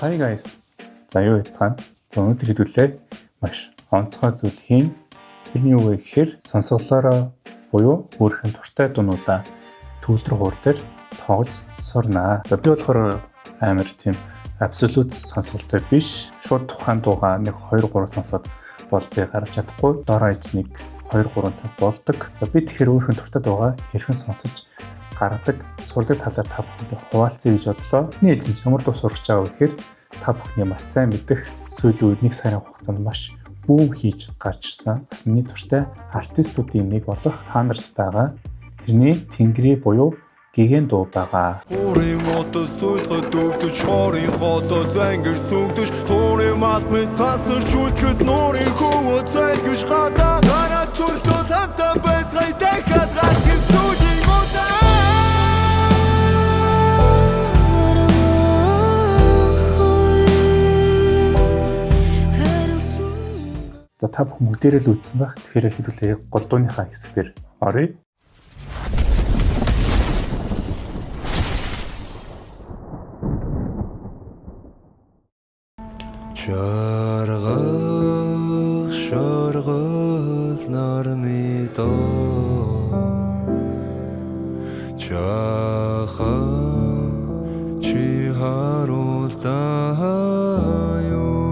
Hi guys. За юу яцгаана? За өнөөдөр хэдүүлээ маш онцгой зүйл хийн. Тэрний юу вэ гэхээр сонсголоороо буюу өөрхөн туртай дуунуудаа төвлөр хуур дээр тоож сурнаа. За би болохоор амар тийм абсолют сонсголтой биш. Шууд тухайн дуугаа 1 2 3 сонсоод бол би гаргаж чадахгүй. Доор иж 1 2 3 цаг болдог. За би тэгэхээр өөрхөн туртай дуугаа хэрхэн сонсож гаргадаг, сурдаг талаар та бүхэнд хуваалцъя гэж бодлоо. Эхний ээлжинд ямар дуу сурч байгаа вэ гэхээр та бүхний маш сайн мэдэх сүүлийн үед 1 сарын хугацаанд маш бүүм хийж гарч ирсэн. Бас миний туртай артистуудын нэг болох Ханерс байгаа. Тэрний Тэнгэрий буюу гэгэн дуу байгаа. Хорын отос суулгад өвдөж хорын хоолой зангэр сүгдэж тооны малтны тасарч үлдэхэд нуурын хөвөө зайлгэж гадаа гараа зүрхтөө хамтаа байцгай дахиад гацгийн сүлийн удаа. За та бүхэн бүгдээрээ л үзсэн байх. Тэгэхээр хэдүүлээ гол дууныхаа хэсгээр оръё. Шаргах шаргал нарны доо чаха чи харуултаа юу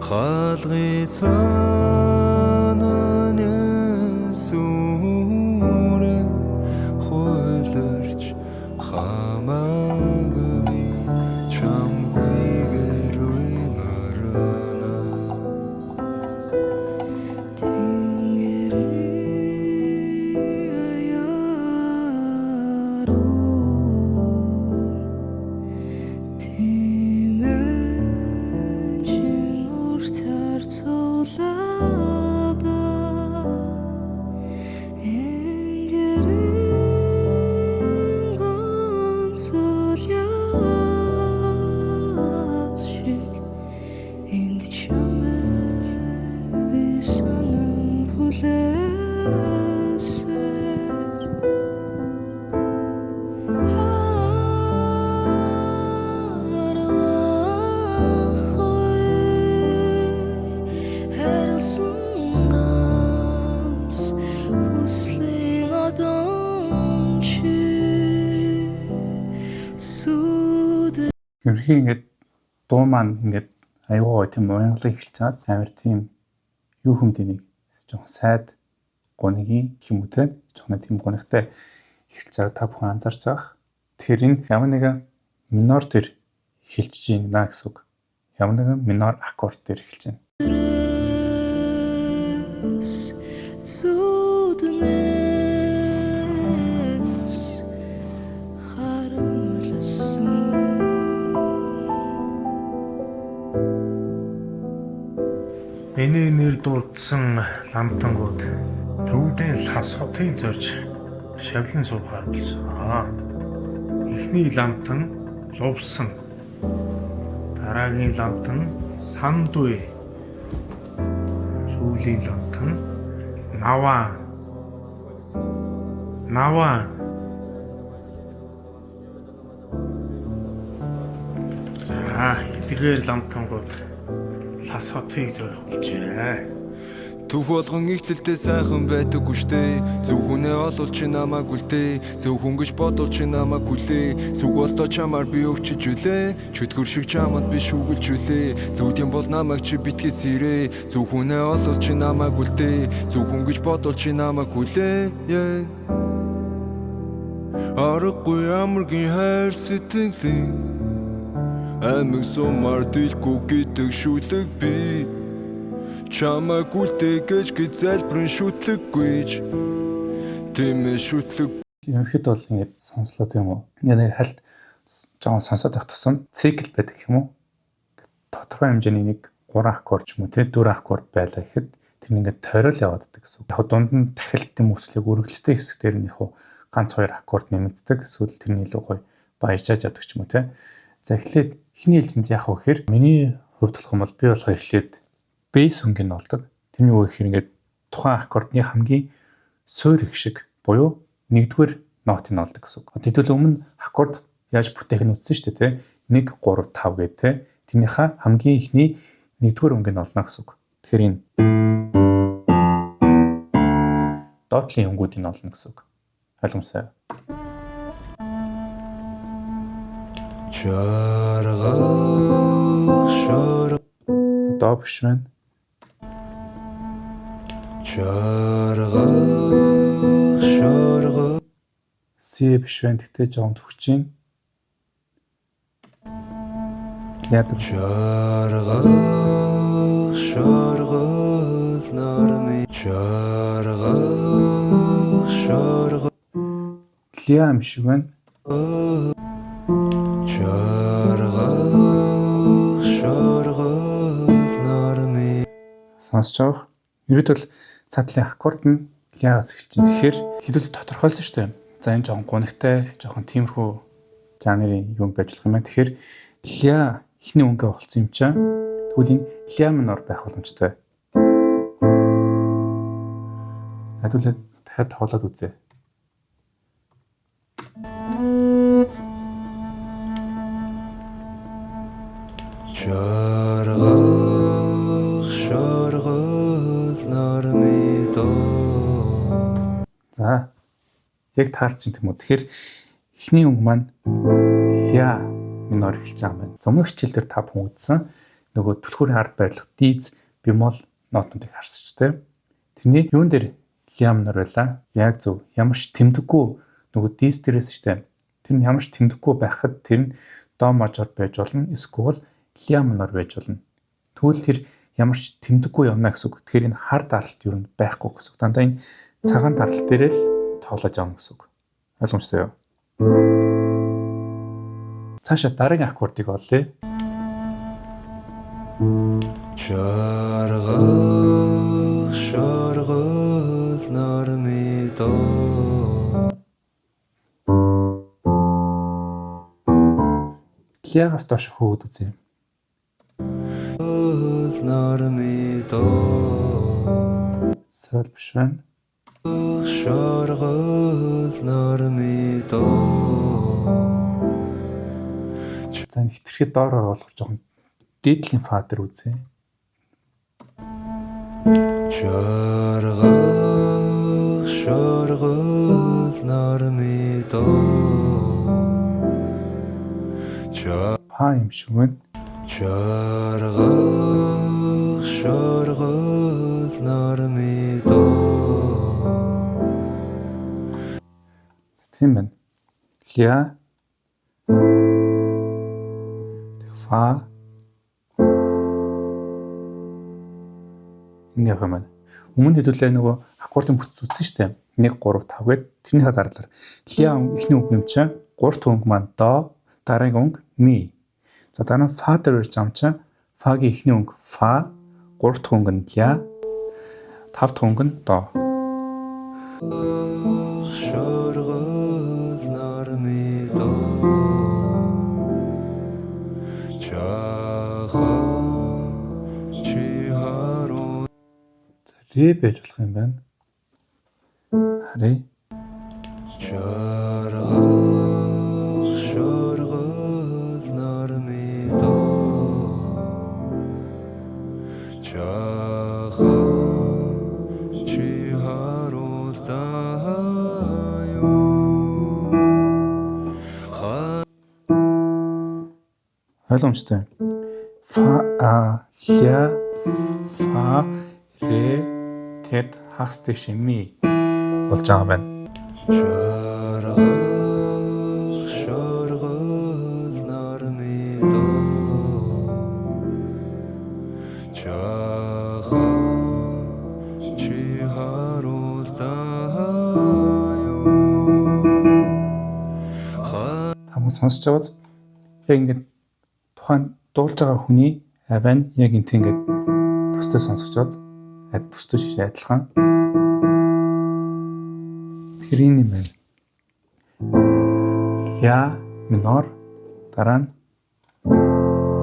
халгы цаананы сүрэ хойлорч хамаагүй Ерөнхий ингээд дуу маань ингээд аюулгүй тийм уянгалыг эхэлж чаас амар тийм юу хүмдийн нэг жоохон сайд гоныгийн юм уу те жоохон тийм гонигтай эхэлж байгаа та бүхэн анзаарч байгаа. Тэгэхээр энэ ямар нэгэн минор төр эхэлж байна гэсэн үг. Ямар нэгэн минор аккорд төр эхэлж байна. Миний нэр дуудсан ламтангууд төвдөө лас хотын зорж шавлан суухаар болсон. Эхний ламтан лувсан. Дараагийн ламтан сандуй. Сүүлийн ламтан наваа. За, эдгээр ламтангууд лас хотыг зорих гэжээ. Түүх болгон ихтэлтэй сайхан байдаггүй штэ. Зөвхүнээ олвол чи намайг үлдээ. Зөвхүн гэж бодвол чи намайг хүлээ. Сүг болтоо чамаар би өвчөж үлээ. Чөтгөр шиг чамд би шүүгэлж үлээ. Зүудийн бол намайг чи битгэс ирээ. Зөвхүнээ олвол чи намайг үлдээ. Зөвхүн гэж бодвол чи намайг хүлээ. Аргагүй амаргийн хайр сэтгэлийн амиг сумар дэлгүй гэдэг шүлэг би чамайг үлдээ гэж залбирэн шүтлэггүйж тиймээ шүтлэг. Ерөнхийдөө бол ингээд сонслоо тийм үү. Ингээд хальт жоон сонсоод байх тусам цикл байдаг юм уу? Тодорхой хэмжээний 3 аккорд ч юм уу те 4 аккорд байлаа гэхэд тэр ингээд тойрол яваад байдаг гэсэн. Яг дунд нь дахилт юм үслэг үргэлжтэй хэсгээр нь яг ганц 2 аккорд нэмэгддэг. Эсвэл тэрний илүү гоё баяжааж авдаг ч юм уу те. За эхлээд эхний ээлжинд яах вэ гэхээр миний хувьд болох юм бол би болохоор эхлээд бейс хөнгөнд олдог. Тэрний үг гэхээр ингээд тухайн аккордны хамгийн суур их шиг буюу 1-р нотыг олдог гэсэн үг. Хэдүүл өмнө аккорд яаж бүтээх нь үзсэн шүү дээ, тэ. 1 3 5 гэх те. Тэрнийхээ хамгийн ихний 1-р өнгөнд олно гэсэн үг. Тэгэхээр энэ доотлын өнгүүдийг олно гэсэн үг. Ойлгомжтой. Доо биш байна. Си биш байна. Тэгтээ жоохон төгч чинь. Яадаг. Лиам шиг байна. Сонсож байгаа. Ерөөдөө цаатлын аккорд нь лиагаас эхэлж байна. Тэгэхээр хэдүүл тодорхойлсон шүү дээ. За энэ жоохон гунигтай, жоохон тиймэрхүү жанрын юм байж болох юм байна. Тэгэхээр ля ихний өнгө болцсон юм чаа. Тэгвэл энэ ля минор байх боломжтой. Хэдүүлээ дахиад тоглоод үзье. За яг таарч юм уу. Тэгэхээр эхний өнгө маань ля минор эхэлж байгаа юм байна. Зумын хичээлээр та бүхэн үзсэн нөгөө түлхүүрийн ард байрлах диз бемол нотуудыг харсч тэ. Тэрний юун дээр ля минор байлаа. Яг зөв. Ямар ч тэмдэггүй нөгөө диз дээрээс штэ. Тэр нь ямар ч тэмдэггүй байхад тэр нь до мажор байж болно. Эсвэл ля минор байж болно. Тэгвэл тэр ямар ч тэмдэггүй явна гэсэн үг. Тэгэхээр энэ хар даралт юу нь байхгүй гэсэн үг. Дандаа энэ цагаан даралт дээр л тоглож авна гэсэн үг. Ойлгомжтой юу? Цаашаа дараагийн аккордыг олъё. Лиагаас доош хөөд үзье. Сол биш байна. За хитрхи доороо болох жоохон дээдлийн фа дээр үзье. Фа юм шиг байна. Тийм байна. Ля фа энэ яг юм. Өмнө хэдүүлээ нөгөө аккордын бүтц үзсэн шүү дээ. 1 3 5 гээд тэрний дараалал ля ихний өнгө юм чинь 3 дахь өнгө маань до, дараагийн өнгө ми. За дараа нь фа дээр ирж ам чинь фагийн ихний өнгө фа, 3 дахь өнгө нь ля, 5 дахь өнгө нь до. Ре байж болох юм байна. Харъя. Ойлгомжтой. Фа а ля фа ре тэд хагас дэш ми болж байгаа байна. Тамаг сонсож байгааз яг ингэж тухайн дуулж байгаа хүний аваа яг ингэ төстэй сонсож байгааз төстэй шиш адилхан. Тэгэхээр энэ юм байна. Ля минор, дараа нь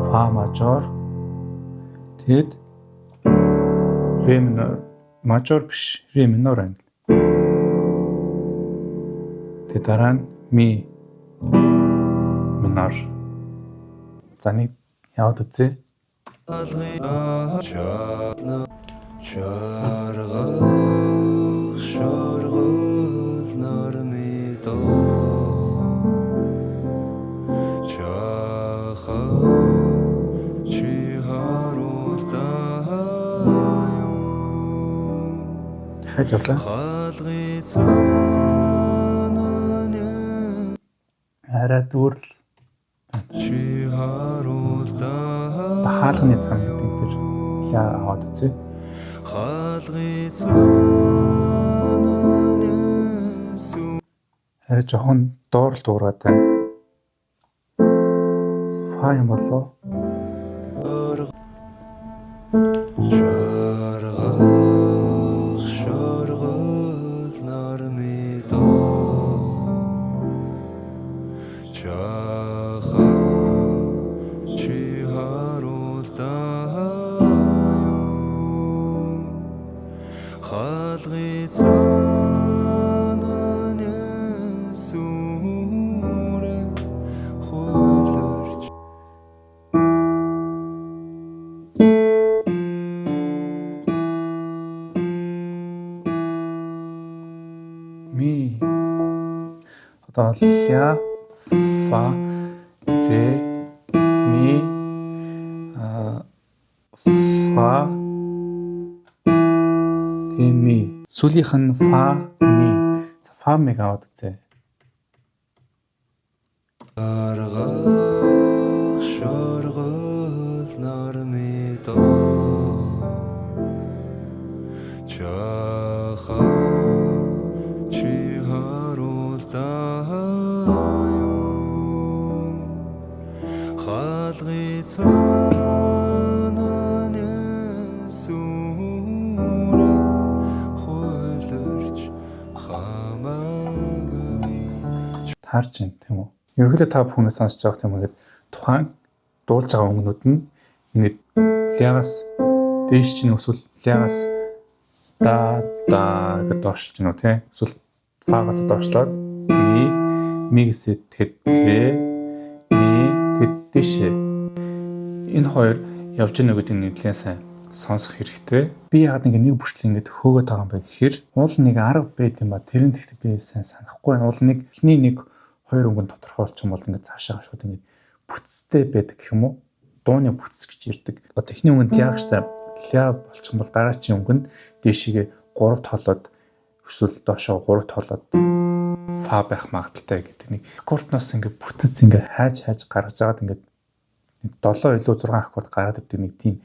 фа мажор, тэгэд ре минор, мажор биш, ре минор байна. Тэгээд дараа нь ми минор. За нэг яваад үзье. Дахиад явлаа. Арай дүүрл. Хаалганы цан гэдэг дээр ля аваад үзье. Арай жоохон доорл дуурайд байна. Фа юм болоо. Ми одоо ля фа ре ми фа те ми сүүлийнх нь фа ми. За фа миг аваад үзье. Таарч байна тийм үү. Ерөнхийдөө та бүхнээс сонсож байгаа тийм үгээд тухайн дуулж байгаа өнгнүүд нь ингээд лягаас дээш чинь эсвэл лягаас да гэдэг доош чинь үү тийм. Эсвэл фагаас доошлоод мигээс тэгэд ре ми тэгэд дэшээ. Энэ хоёр явж гэнэ гэдэг нь нэлээд сайн сонсох хэрэгтэй. Би яагаад нэг бүртэл ингэж хөөгöd байгаа юм бэ гэхээр уул нэг арга байт юм ба тэрэн тэгт би сайн санахгүй байна. Уул нэг эхний нэг хоёр өнгөнд тодорхойлчих юм бол ингэж цаашаа шууд ингэж бүтцтэй байдаг гэх юм уу? Дууны бүтц гэж ирдэг. Одоо эхний өнгөнд ягштай ля болчих юм бол дараачийн өнгөнд дээшигээ 3 тоолоод эсвэл доошоо 3 тоолоод фа байх магадaltaй гэдэг нэг аккордноос ингэ бүтц ингэ хайж гаргаж агаад ингэ 7 илүү 6 аккорд гараад ирдэг нэг тийм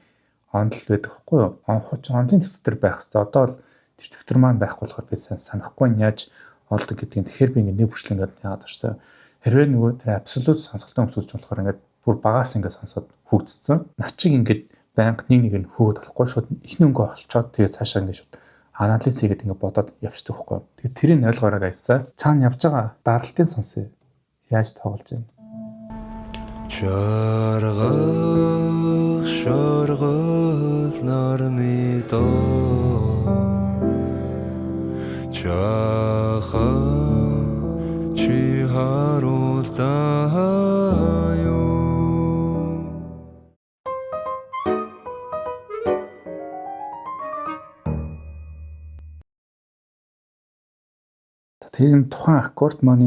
ондол байдаг хгүй юу? Онлын дэвтэр байх хэрэгтэй. Одоо бол тэр дэвтэр маань байхгүй болохоор би санахгүй яаж олдог гэдгийг. Тэгэхээр би нэг бүрчлэн ингээд яагаад орсон. Хэрвээ нөгөө тэр абсолют сонсголтын өмсөлж болохоор ингээд бүр багаас ингээд сонсоод хөгжсөн. Начиг ингээд байнга нэг нь хөөгд болохгүй шууд ихний өнгө олцоод тэгээд цаашаа ингээд шууд анализ хийгээд ингээд бодоод явчихдаг хгүй. Тэгээд тэрийг ойлгоорой гайсаа. Цаана явж байгаа даралтын сонсъё. Яаж тоглож байна? Шаргал нарны доо чаха чи харуултаа юу. Тэгээд тухайн аккорд маань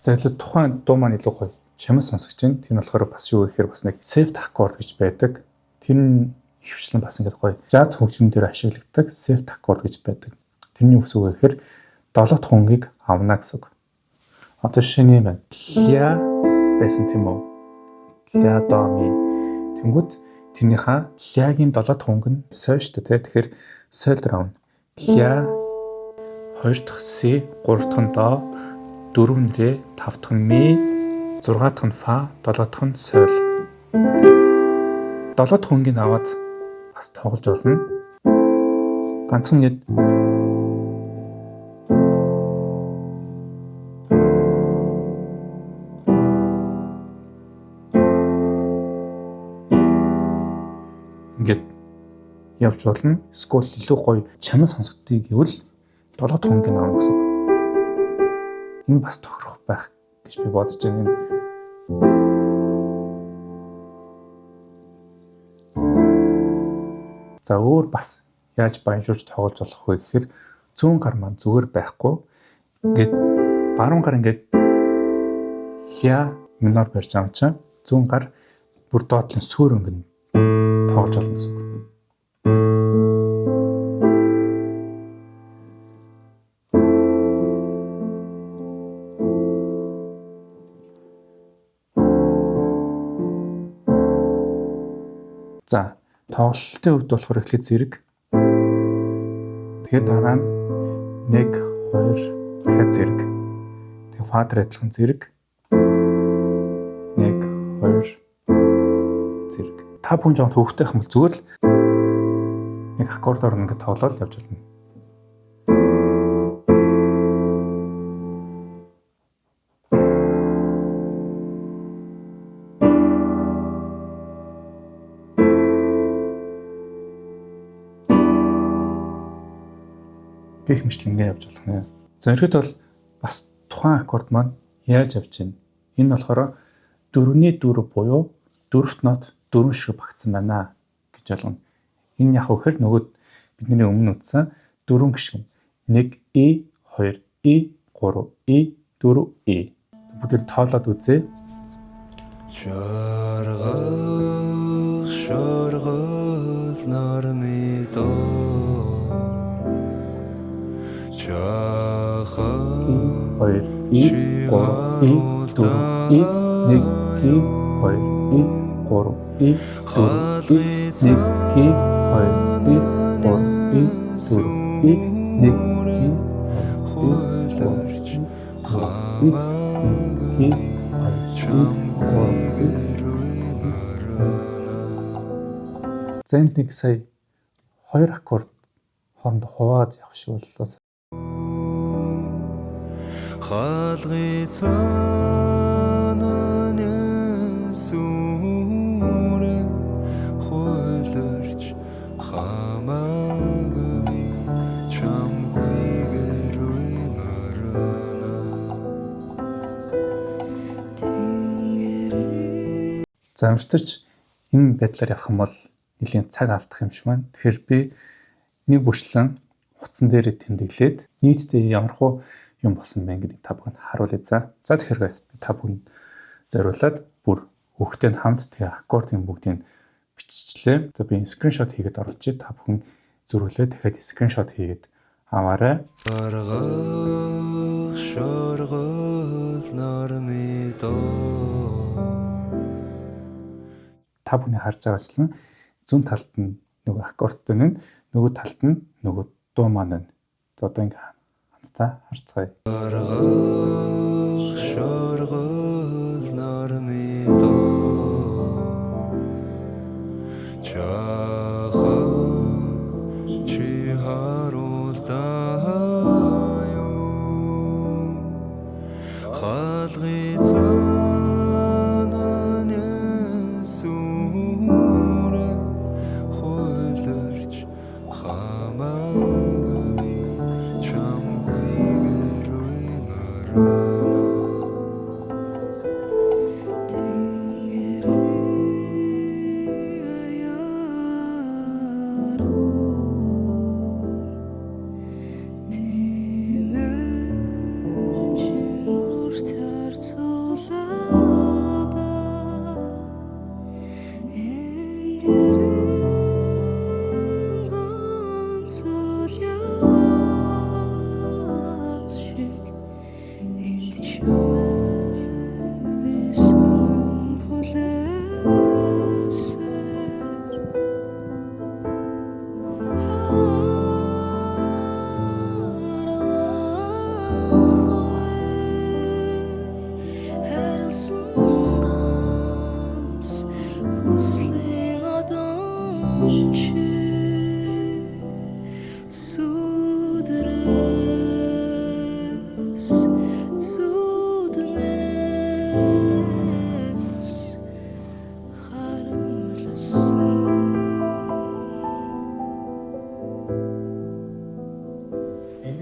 за илүү тухайн дуу маань илүү гоё чамд сонсгож байна. Тэр нь болохоор бас юу гэхээр бас нэг seft accord гэж байдаг. Тэр нь хөвчлэн бас ингээд гоё jazz хөгжмөн дээр ашигладаг seft accord гэж байдаг. Тэрний үс үг гэхээр 7 дахь өнгийг авна гэсэн үг. Одоо шинэ юм байна. Ля байсан тийм үү? Ля до ми. Тэнгүүд тэрнийхээ лягийн 7 дахь өнг нь соль шүү дээ. Тэгэхээр соль дээр авна. Ля 2 дахь си, 3 дахь нь до, 4 нь ре, 5 дахь нь ми, 6 дахь нь фа, 7 дахь нь соль. 7 дахь өнгийг аваад бас тоглож болно. Ганцхан гээд явж болно. Эсвэл илүү гоё чамд сонсогдгийг гэвэл 7 дахь хоног аавна гэсэн. Энэ бас тохирох байх гэж би бодож байна. За өөр бас яаж баяжуулж тоглож болох вэ гэхээр зүүн гар маань зүгээр байхгүй. Ингээд баруун гар ингээд ля минор барьж авч чам зүүн гар бүр доотлын сүүр өнгөнд тоглож болно гэсэн үг. За тоглолтын хувьд болохоор эхлээд зэрэг. Тэгээд дараа нь 1 2 дахиад зэрэг. Тэгээд фадер адилхан зэрэг. 1 2 зэрэг. Та бүхэн жоон төвхтэй юм бол зүгээр л нэг аккордоор ингээд тоглоод явж болно. Гэх мэтлэн ингээд явж болох нэ. За ихэд бол бас тухайн аккорд маань яаж явж байна? Энэ болохоор 4-4 буюу 4-т нот 4 шиг багтсан байна гэж ойлгоно. Энэ яг үхээр нөгөө бидний өмнө үтсэн 4 гишгэн 1 E 2 E 3 E 4 E бүгд тоолоод үзье. Шаргал нарны доо чахан 2 E 3 E 4 E 1 E 2 E 3 E 4 E 1 E 2 E 3 E 4 E 1 E 2 E Зэнд нэг сая 2 аккорд хоорондоо хуваад явах шиг боллоо. Халгы цаананы сүрэ хойлорч хамаагүй чамгүйгээр уймарна. Замжтарч энэ байдлаар явах юм бол нэлийн цаг алдах юм шиг байна. Тэгэхээр би нэг бүрчлэн утсан дээр тэмдэглээд нийтдээ ямархуу юм болсон байна гэдгийг та бүхэнд харуулъя. За тэгэхээр guys би та бүхэнд зориулаад бүр өгтөнд хамт тэгээ аккордын бүгдийг биччихлээ. За би скриншот хийгээд оруулчих. Та бүхэн зөрүүлээ дахиад скриншот хийгээд аваарай. Аргах шаргал нарны доо Та бүхний харж байгаачлан зүүн талд нь нөгөө аккордтой нь нөгөө талд нь нөгөө дуу маань байна. За одоо ингээ хамтдаа харцгаая. Аргах шаргал нарны доо чахан чи харуултаа юу халгы цаананы сүрэ хойлорч хамаагүй чамгүйгээр уймарна.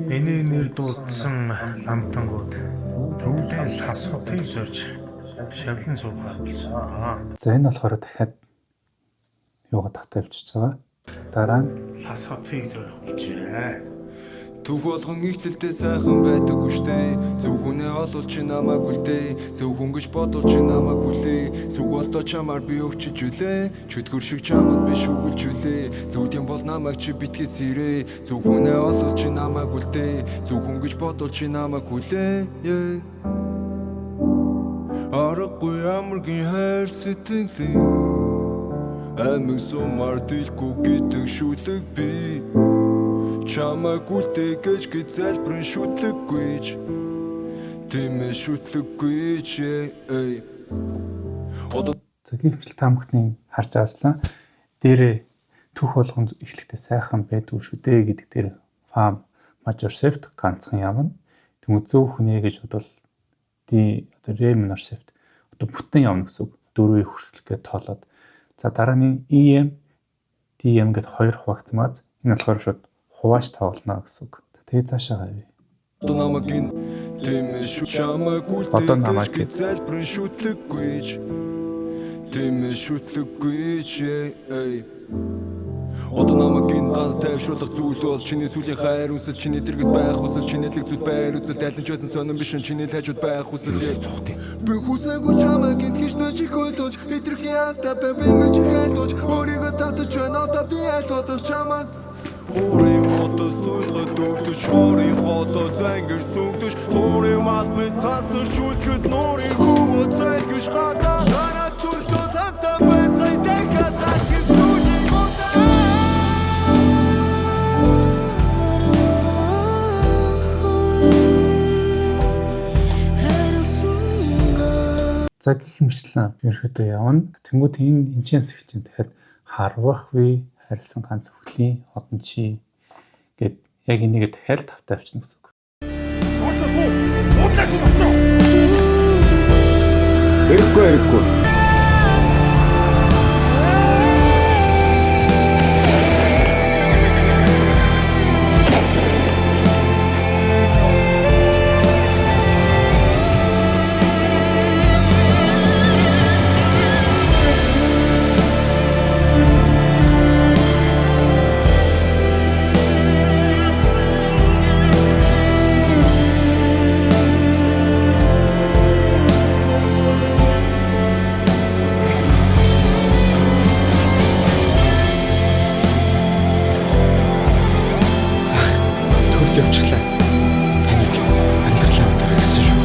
Миний нэр дуудсан ламтангууд төвдөө ласхотыг зорж шавлан суухаар болсон. За энэ болохоор дахиад юугаа татавчиж байгаа. Дараа нь Ласхотыг зорих гэжээ. Түүх болгон ихтэлтэй сайхан байдаггүй штэ. Зөв хүнээ олвол чи намайг үлдээ. Зөв хүн гэж бодвол чи намайг хүлээ. Сүг болтоо чамаар би өвчөж үлээ. Чөтгөр шиг чамд би шүглж үлээ. Зүудийн бол намайг чи битгий сэрээ. Зөв хүнээ олвол чи намайг үлдээ. Зөв хүн гэж бодвол чи намайг хүлээ. Аргагүй амаргийн хайр сэтгэлийн амиг сумаар дэлгүй гэдэг шүлэг би. Чамайг үлдээ гэж залбирэн шүтлэггүйч. Тэмээ шүтлэггүйч. за гихмэл таамагтны харж авслаа. Дээрээ түүх болгон эхлэхдээ сайхан байдгүй шүү дээ гэдэг дээр фа major shift ганцхан явна. Тэгмээ зөв хүнээ гэж бодвол одоо re minor shift одоо бүтэн явна гэсэн үг. Дөрвийг хүртэлгээ тоолоод. За дараа нь EM DM гэд хоёр хуваагдсамаас энэ болохоор шууд хувааж тоглоно гэсэн үг. Тэгээ цаашаа гавь. Одоо намайг тэмээ чамайг үлдээ гэж залбирэн шүтлэггүйч. Тэмээ шүтлэггүйч. Одоо намайг ганц тайвшруулах зүйл бол чиний сүлийн хайр үсэл, чиний дэргэд байх үсэл, чиний лэг зүйл байр үзэл, тайлж байсан сонирн биш чиний тайжууд байх үсэл. Би хүсээгүй чамайг гэж нөч хөдөөж, битрхи яста бэвэн гэж хайдууж, өөрийгөө татаж байна одоо би айтуулах чамаас. Хорийн одоо суулгад дөвдөж, хорийн хоолоо зангэр сүмдэж, хорийн малмын тасарч үлдэхэд нуурын хөвөө зайлгэж хатаа. Танаа түлхөө тантаа байцгай дэхад татгэн сүлийн мутаа. За гихмэлчлэн ерөөдөө явна. Тэнгүүд энэ энчээс их чинь дахиад харвах вэ? Харилсан ганц өхлийн одон чи гэд яг энийг дахиад тавтай авчна гэсэн үг. Эрэхгүй. Явчлаа. Таныг амьдралаа өдөр гэсэн шүү.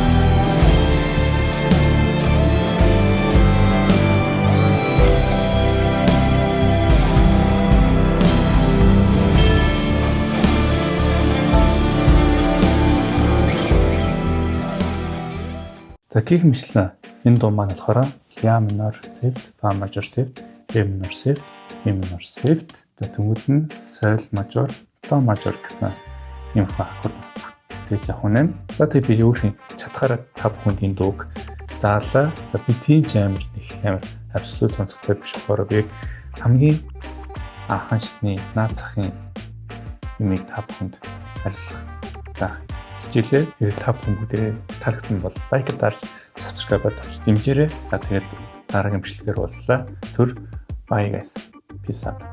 За гихмэлчлэн энэ дуу маань болохоор La minor shift, Fa major shift, Re minor shift, Mi minor shift, за тэмүүд нь Sol major, Do major гэсэн юм хахуурс тэгж явах үнэ. За тэг би өөрхийн чадхаараа та бүхэнд энэ дууг заалаа. За би тийм ч амар абсолют онцгой биш болохоор би хамгийн анхан шатны наад захын юмыг та бүхэнд хариулах. За хичээлээ та бүхэн бүгдээ таалагдсан бол лайк дарж, subscribe дарж дэмжээрэй. За тэгээд дараагийн бичлэгээр уулзлаа. Түр bye guys. Peace out.